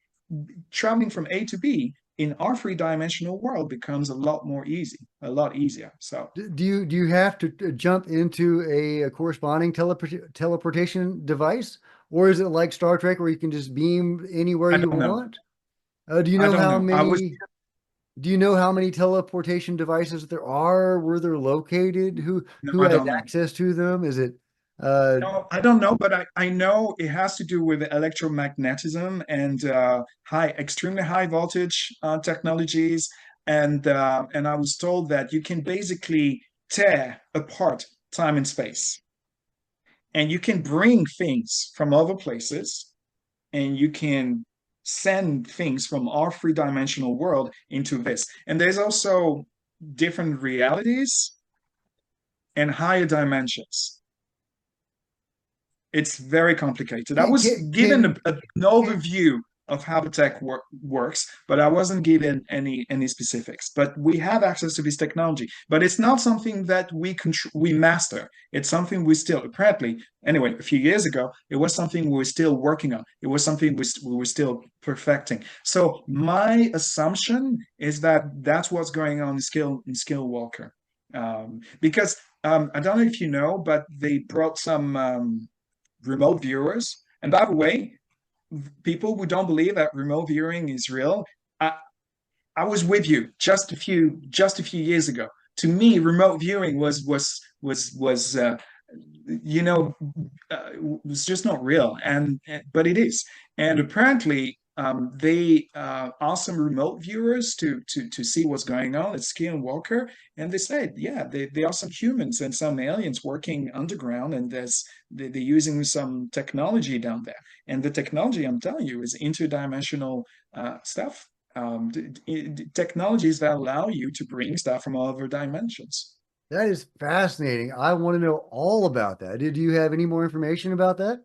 traveling from A to B in our three-dimensional world becomes a lot more easy, a lot easier. So Do you have to jump into a corresponding teleportation device, or is it like Star Trek where you can just beam anywhere I you don't know. want? Do you I know don't how know. I was many? Do you know how many teleportation devices there are? Where they're located? Who no, who I has don't know. access to them? Is it uh, No, I don't know, but I know it has to do with electromagnetism and extremely high voltage technologies. And I was told that you can basically tear apart time and space, and you can bring things from other places, and you can send things from our three-dimensional world into this. And there's also different realities and higher dimensions. It's very complicated. I can was can, given can an overview of how the tech works, but I wasn't given any specifics. But we have access to this technology, but it's not something that we master. It's something we still apparently anyway. A few years ago, it was something we were still working on. It was something we were still perfecting. So my assumption is that that's what's going on in Skillwalker, because I don't know if you know, but they brought some. Remote viewers. And by the way, people who don't believe that remote viewing is real, I, I was with you just a few years ago. To me, remote viewing was you know was just not real, and but it is. And apparently, they asked some remote viewers to see what's going on at Skinwalker, and they said, yeah, there are some humans and some aliens working underground, and they're using some technology down there. And the technology, I'm telling you, is interdimensional stuff. Technologies that allow you to bring stuff from other dimensions. that is fascinating. I want to know all about that. Did you have any more information about that?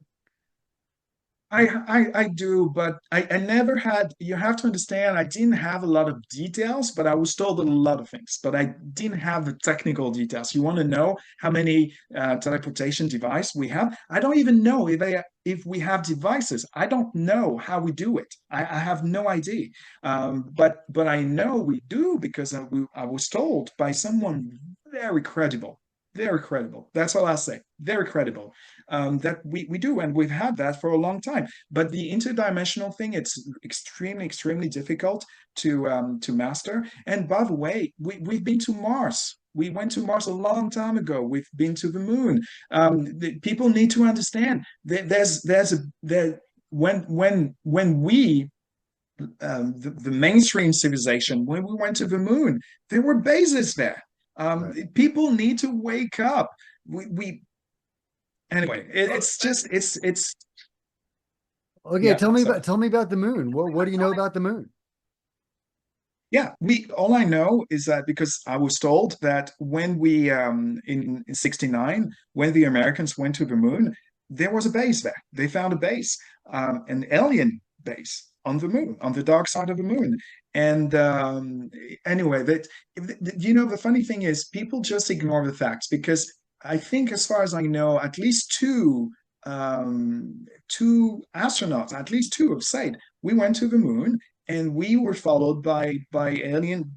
I do, but I never had, you have to understand, I didn't have a lot of details, but I was told a lot of things, but I didn't have the technical details. You want to know how many teleportation device we have? I don't even know if we have devices. I don't know how we do it. I have no idea. But I know we do because I was told by someone very credible. Very credible. That's all I'll say. Very credible. That we do, and we've had that for a long time. But the interdimensional thing, it's extremely difficult to master. And by the way, we've been to Mars. We went to Mars a long time ago. We've been to the moon. People need to understand that when we the mainstream civilization, when we went to the moon, there were bases there. Right. People need to wake up. We anyway, it's just it's Okay, Yeah, sorry. tell me about the moon. What do you know about the moon? Yeah, we all I know is that because I was told that when we in 69, when the Americans went to the moon, there was a base there. They found a base, an alien base on the moon, on the dark side of the moon. And anyway, you know, the funny thing is people just ignore the facts because I think, as far as I know, at least two astronauts, at least two have said we went to the moon and we were followed by alien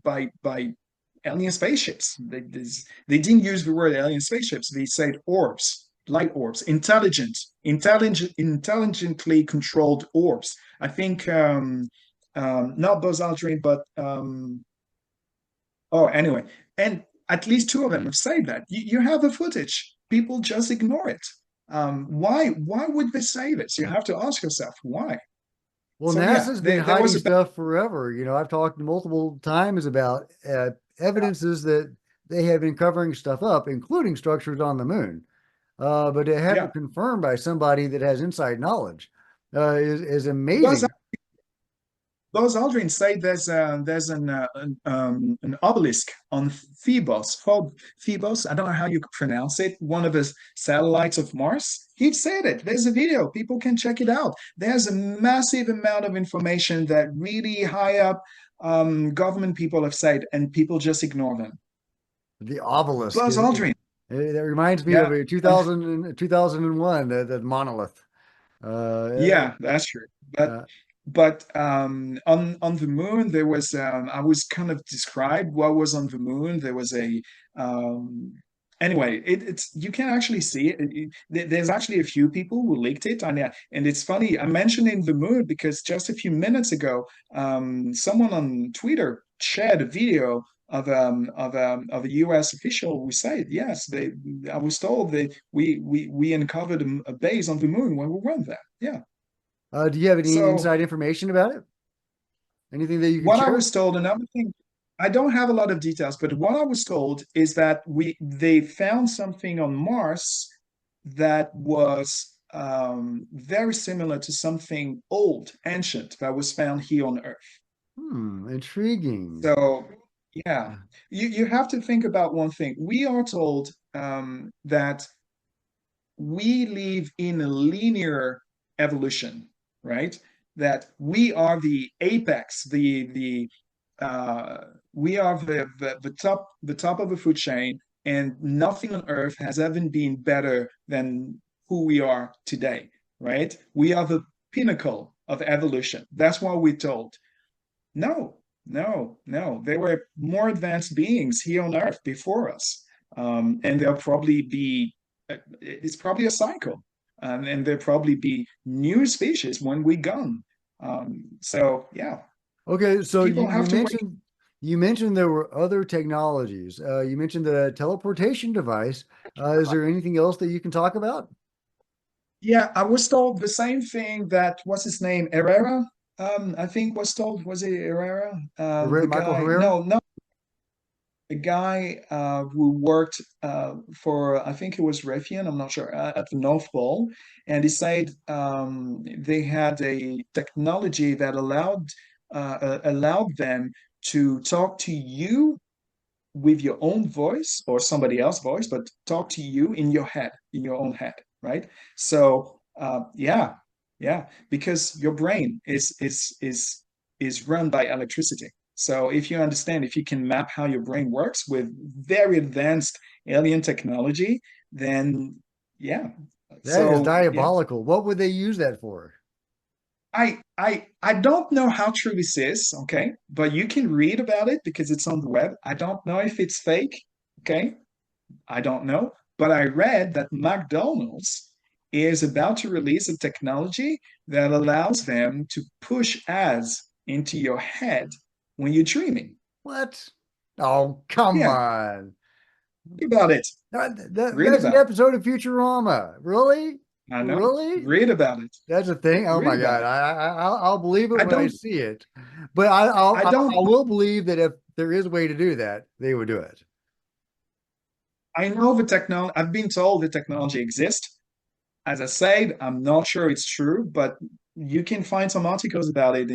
spaceships. They didn't use the word alien spaceships. They said orbs, light orbs, intelligently controlled orbs. I think not Buzz Aldrin, but oh, anyway, and at least two of them have said that. You have the footage. People just ignore it. Why would they say this? You have to ask yourself why. Well, So yeah, NASA's been there hiding was a stuff forever. You know, I've talked multiple times about evidences that they have been covering stuff up, including structures on the moon. But to have yeah. it confirmed by somebody that has inside knowledge is Buzz amazing. Buzz Aldrin said there's an obelisk on Phoebos. Phoebos, I don't know how you pronounce it, one of the satellites of Mars. He said it. There's a video. People can check it out. There's a massive amount of information that really high up government people have said, and people just ignore them. The obelisk. Buzz Aldrin. That reminds me Yeah. of a On 2001, the monolith. Uh, Yeah, that's true. But uh, on the moon there was I was kind of described what was on the moon. There was a anyway, it's you can actually see it. There's actually a few people who leaked it, and it's funny. I'm mentioning the moon because just a few minutes ago, someone on Twitter shared a video of a U.S. official who said, yes, they. I was told that we uncovered a base on the moon when we went there. Yeah. do you have any So inside information about it? Anything that you can what I share? was told, another thing, I don't have a lot of details, but what I was told is that they found something on Mars that was very similar to something old, ancient that was found here on Earth. Intriguing. So yeah, you have to think about one thing. We are told that we live in a linear evolution, right? That we are the apex, the we are the top of the food chain, and nothing on earth has ever been better than who we are today, right? We are the pinnacle of evolution. That's what we're told. No, no. There were more advanced beings here on Earth before us, and there'll probably be. It's probably a cycle, and there'll probably be new species when we're gone. So yeah, Okay, so people have to wait. you mentioned there were other technologies. You mentioned the teleportation device. Is there anything else that you can talk about? Yeah, I was told the same thing that what's his name, Herrera. I think was told was it Herrera? The Michael guy. Herrera? No, a guy who worked for I think it was Raytheon, I'm not sure, at the North Pole, and he said they had a technology that allowed them to talk to you with your own voice or somebody else's voice, but talk to you in your head, in your own head, right? So yeah, yeah, because your brain is run by electricity. So if you understand, if you can map how your brain works with very advanced alien technology, then yeah. That is So yeah, diabolical. What would they use that for? I don't know how true this is, okay? But you can read about it because it's on the web. I don't know if it's fake, okay? I don't know. But I read that McDonald's is about to release a technology that allows them to push ads into your head when you're dreaming. What? Oh, come Yeah, on. read about it. Read That's an about it. episode of Futurama. Really? I know. Really? Read about it. That's a thing. Oh Read my about God. it. I'll believe it I when I don't see it. But I I don't will believe that if there is a way to do that, they would do it. I know the technology. I've been told the technology exists. as I said, I'm not sure it's true, but you can find some articles about it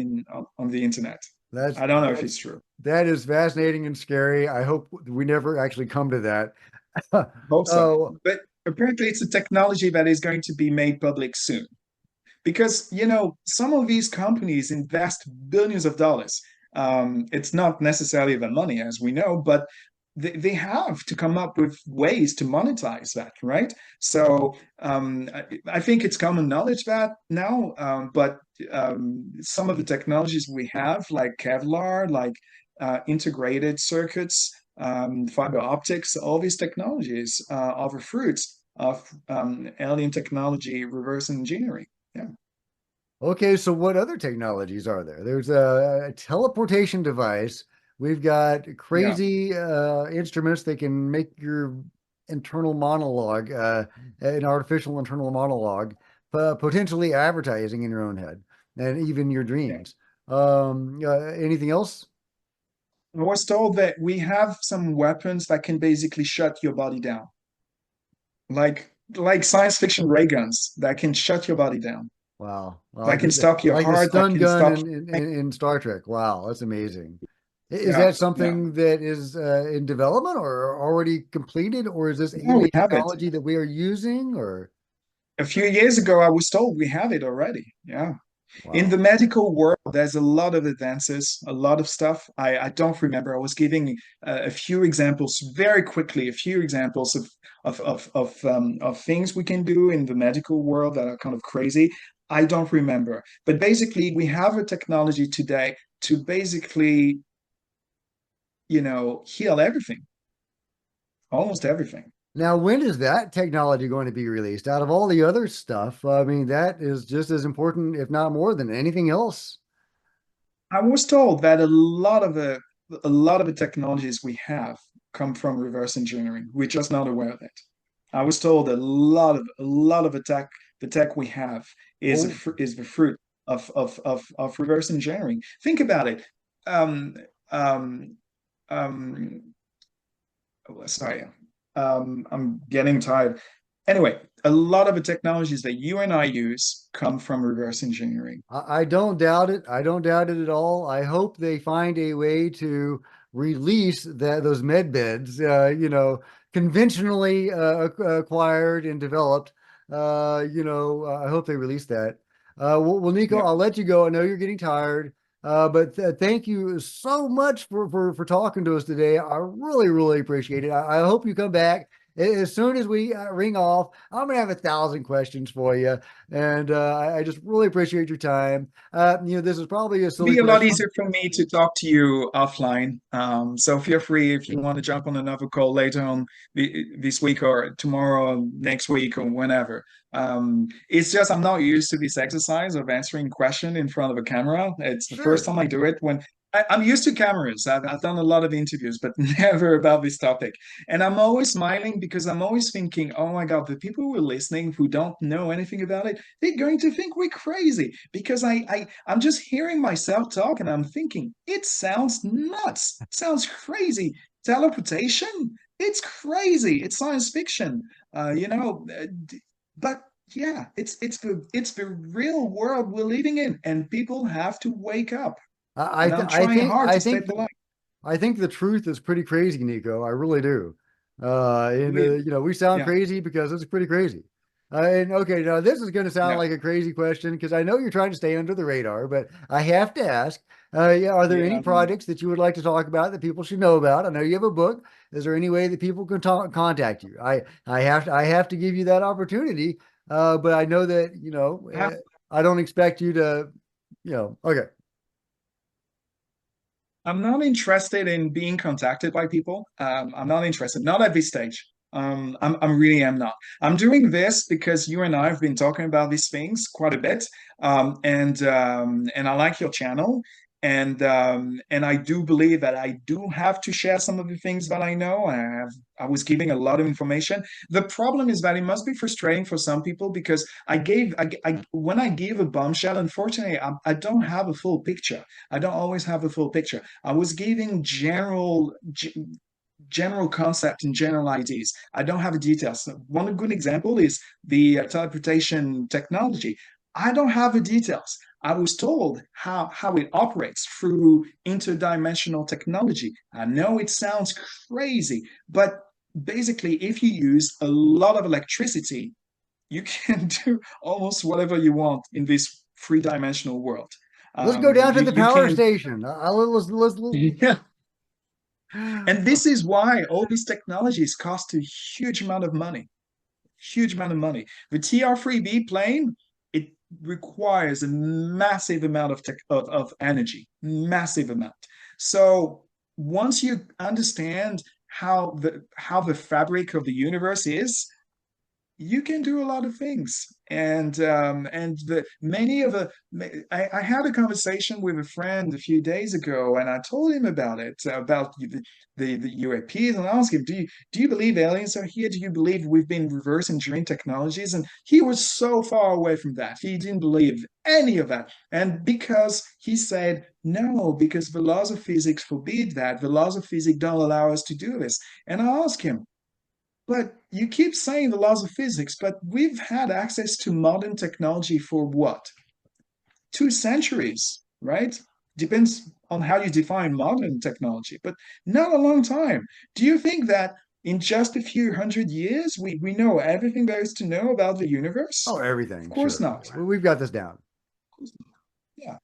on the internet. That's I don't know if that it's true. that is fascinating and scary. I hope we never actually come to that. Hope so. Oh, But apparently, it's a technology that is going to be made public soon. Because some of these companies invest billions of dollars. It's not necessarily the money, as we know, but they have to come up with ways to monetize that, right? So I think it's common knowledge that now, but some of the technologies we have, like Kevlar, like integrated circuits, fiber optics, all these technologies are the fruits of alien technology, reverse engineering. Yeah. okay. So what other technologies are there? There's a teleportation device. We've got Yeah. crazy instruments that can make your internal monologue, an artificial internal monologue, potentially advertising in your own head and even your Yeah. dreams. Anything else? I was told that we have some weapons that can basically shut your body down, like science fiction ray guns that can shut your body down, Wow. that can stop your Like the heart, that stun can gun stop. in Star Trek. Wow, that's amazing. Is Yeah, that yeah. something that is in development or already completed, or is this No, we alien have it. technology that we are using? Or A few years ago, I was told we have it already. Yeah. In the wow. medical world, there's a lot of advances, a lot of stuff. I don't remember. I was giving a few examples very quickly, a few examples of things we can do in the medical world that are kind of crazy. I don't remember. But basically, we have a technology today to basically, heal everything, almost everything. Now, when is that technology going to be released? Out of all the other stuff, I mean, that is just as important, if not more than anything else. I was told that a lot of the technologies we have come from reverse engineering. We're just not aware of it. I was told a lot of the tech we have Oh, is the fruit of reverse engineering. Think about it. Um, um, um, Sorry, I'm getting tired. Anyway, a lot of the technologies that you and I use come from reverse engineering. I don't doubt it. I don't doubt it at all. I hope they find a way to release those med beds, conventionally acquired and developed. I hope they release that. Well, Nico, Yeah. I'll let you go. I know you're getting tired, but thank you so much for talking to us today. I really, really appreciate it. I hope you come back. As soon as we ring off, I'm gonna have 1,000 questions for you. And I just really appreciate your time. This is probably a It'd silly be a lot question. easier for me to talk to you offline. So feel free if you want to jump on another call later on this week or tomorrow, next week, or whenever. It's just I'm not used to this exercise of answering question in front of a camera. It's the first Sure. time I do it when I'm used to cameras. I've done a lot of interviews, but never about this topic. And I'm always smiling because I'm always thinking, oh my God, the people who are listening who don't know anything about it, they're going to think we're crazy because I'm just hearing myself talk and I'm thinking, it sounds nuts. It sounds crazy. Teleportation? It's crazy. It's science fiction. But yeah, it's the real world we're living in, and people have to wake up. I I, And th- I'm I trying think hard I to save think the life. I think the truth is pretty crazy, Nico. I really do. Believe me. We sound Yeah, crazy because it's pretty crazy. And okay, now this is going to sound yeah, like a crazy question because I know you're trying to stay under the radar, but I have to ask, yeah, are there any yeah. No. projects that you would like to talk about that people should know about? I know you have a book. Is there any way that people can contact you? I have to give you that opportunity, but I know that, I don't expect you to, okay. I'm not interested in being contacted by people. I'm not interested, not at this stage. I really am not. I'm doing this because you and I have been talking about these things quite a bit, and I like your channel, and I do believe that I do have to share some of the things that I know. I was giving a lot of information. The problem is that it must be frustrating for some people because when I give a bombshell, unfortunately, I don't have a full picture. I don't always have a full picture. I was giving general concept and general ideas. I don't have the details. So one good example is the teleportation technology. I don't have the details. I was told how it operates through interdimensional technology. I know it sounds crazy, but basically, if you use a lot of electricity, you can do almost whatever you want in this three-dimensional world. Let's go down to the You power can, station. yeah. And this is why all these technologies cost a huge amount of money, huge amount of money. The TR-3B plane, it requires a massive amount of energy, massive amount. So once you understand how the fabric of the universe is, you can do a lot of things. And the many of the I had a conversation with a friend a few days ago, and I told him about it, about the UAPs, and I asked him, do you believe aliens are here? Do you believe we've been reverse engineering technologies? And he was so far away from that. He didn't believe any of that. And because he said no, because the laws of physics forbid that, the laws of physics don't allow us to do this. And I asked him, but you keep saying the laws of physics, but we've had access to modern technology for what? 2 centuries, right? Depends on how you define modern technology, but not a long time. Do you think that in just a few hundred years, we know everything there is to know about the Oh, universe? Of everything. course Sure. not. We've got this down. Yeah.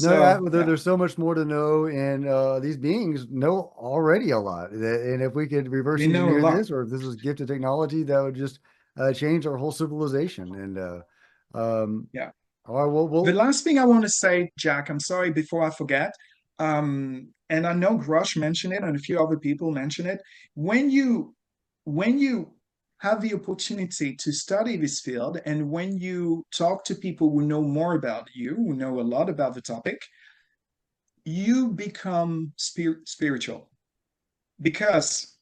No, So, yeah, there's so much more to know, and these beings know already a lot. And if we could reverse they know a engineer lot. this, or if this was gifted technology, that would just change our whole civilization. And Yeah. all right, The last thing I want to say, Jack, I'm sorry before I forget, and I know Grusch mentioned it and a few other people mentioned it. When you have the opportunity to study this field, and when you talk to people who know more about you, who know a lot about the topic, you become spiritual because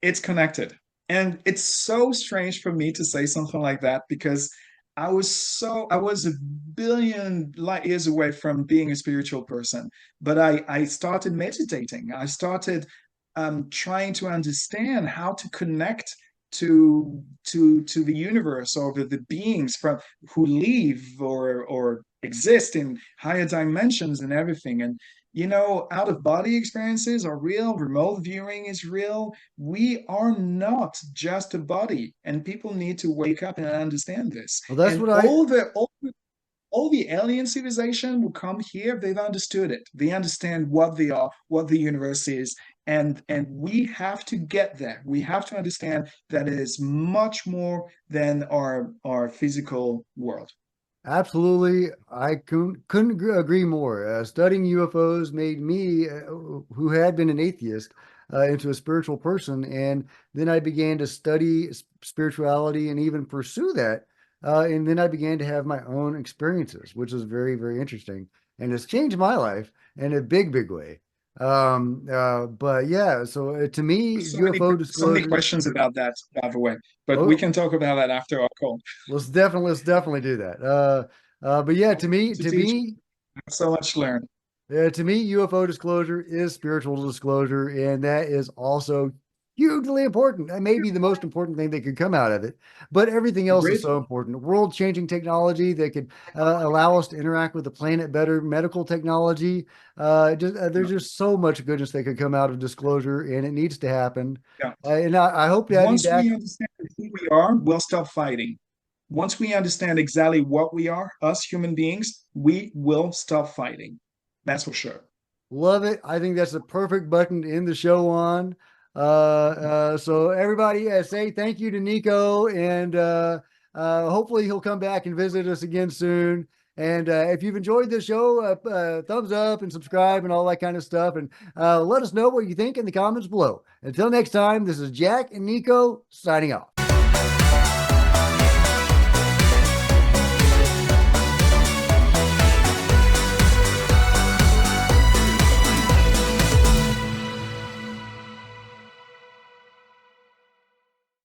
it's connected. And it's so strange for me to say something like that because I was a billion light years away from being a spiritual person. But I started meditating. I started trying to understand how to connect to the universe, or the beings from who live or exist in higher dimensions and everything. And out of body experiences are real, remote viewing is real. We are not just a body, and people need to wake up and understand this. well, that's And what I all the alien civilization will come here. They've understood it. They understand what they are, what the universe is, and we have to get there. We have to understand that it is much more than our physical world. absolutely, I couldn't agree more. Studying UFOs made me, who had been an atheist, into a spiritual person, and then I began to study spirituality and even pursue that. And then I began to have my own experiences, which was very, very interesting, and it's changed my life in a big, big way. But yeah, so to me, UFO So many disclosures. questions about that, by the way, but we Oh, can talk about that after our call. let's definitely do that. But yeah, to me, To to teach, me, so much to learn. To me, UFO disclosure is spiritual disclosure, and that is also hugely important. That may be the most important thing that could come out of it, but everything else is Agreed. so important. World-changing technology that could allow us to interact with the planet better, medical technology. There's just so much goodness that could come out of disclosure, and it needs to happen. Yeah. And I hope that Once we understand who we are, we'll stop fighting. Once we understand exactly what we are, us human beings, we will stop fighting. That's for sure. love it. I think that's a perfect button to end the show on. So everybody, say thank you to Nico, and hopefully he'll come back and visit us again soon. And if you've enjoyed the show, thumbs up and subscribe and all that kind of stuff. And let us know what you think in the comments below. Until next time, this is Jack and Nico signing off.